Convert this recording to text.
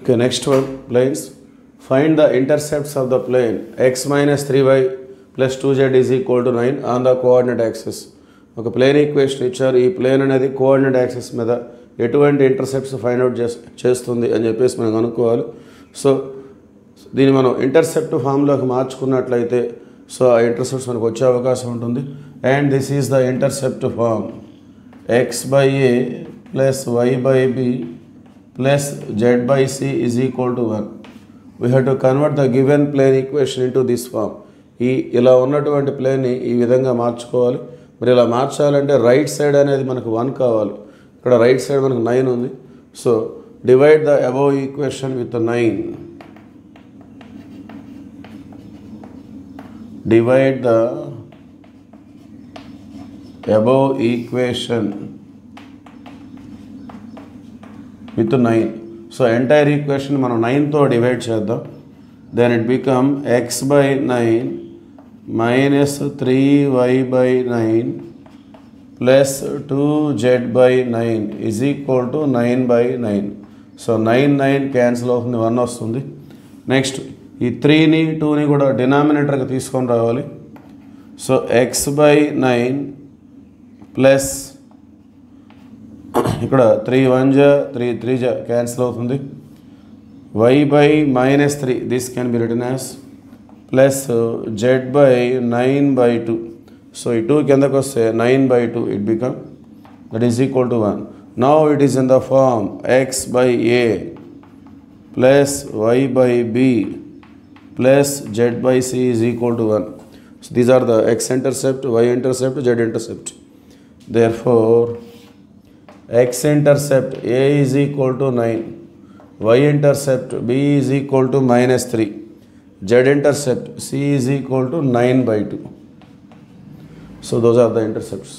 Okay, next one, planes. Find the intercepts of the plane x minus 3y plus 2z is equal to 9 on the coordinate axis. ఒక plane equation ఇచ్చారు. ఈ plane అనేది coordinate axis మీద ఎటువంటి intercepts find out చేస్తుంది అని చెప్పేసి మనం కనుక్కోవాలి. సో దీన్ని మనం ఇంటర్సెప్ట్ ఫామ్లోకి మార్చుకున్నట్లయితే సో ఆ ఇంటర్సెప్ట్స్ మనకు వచ్చే అవకాశం ఉంటుంది. And this is the intercept form x by a plus y by b plus z by c is equal to 1. We have to convert the given plane equation into this form. ఇలా ఉన్నటువంటి ప్లేన్ని ఈ విధంగా మార్చుకోవాలి. మరి ఇలా మార్చాలంటే right side అనేది మనకు 1 కావాలి. ఇక్కడ రైట్ సైడ్ మనకు 9 ఉంది. So divide the above equation with 9. Divide the above equation with 9. So entire equation మనం 9తో డివైడ్ చేద్దాం. Then it become x by 9 minus 3y by 9 plus 2z by 9 is equal to 9 by 9. So 9 cancel అవుతుంది, 1 వస్తుంది. Next ఈ 3ని 2ని కూడా డినామినేటర్కి తీసుకొని రావాలి. So x by 9 plus ఇక్కడ 3 1 జా 3 3 జా క్యాన్సిల్ అవుతుంది. y by minus 3 this can be written as plus z by 9 by 2. So ఈ 2 కిందకు వస్తే 9 by 2 it become that is equal to 1. Now it is in the form x by a plus y by b plus z by c is equal to 1. So these are the x-intercept, y-intercept, z-intercept. Therefore, x-intercept a is equal to 9, y-intercept b is equal to minus 3, z-intercept c is equal to 9 by 2. So those are the intercepts.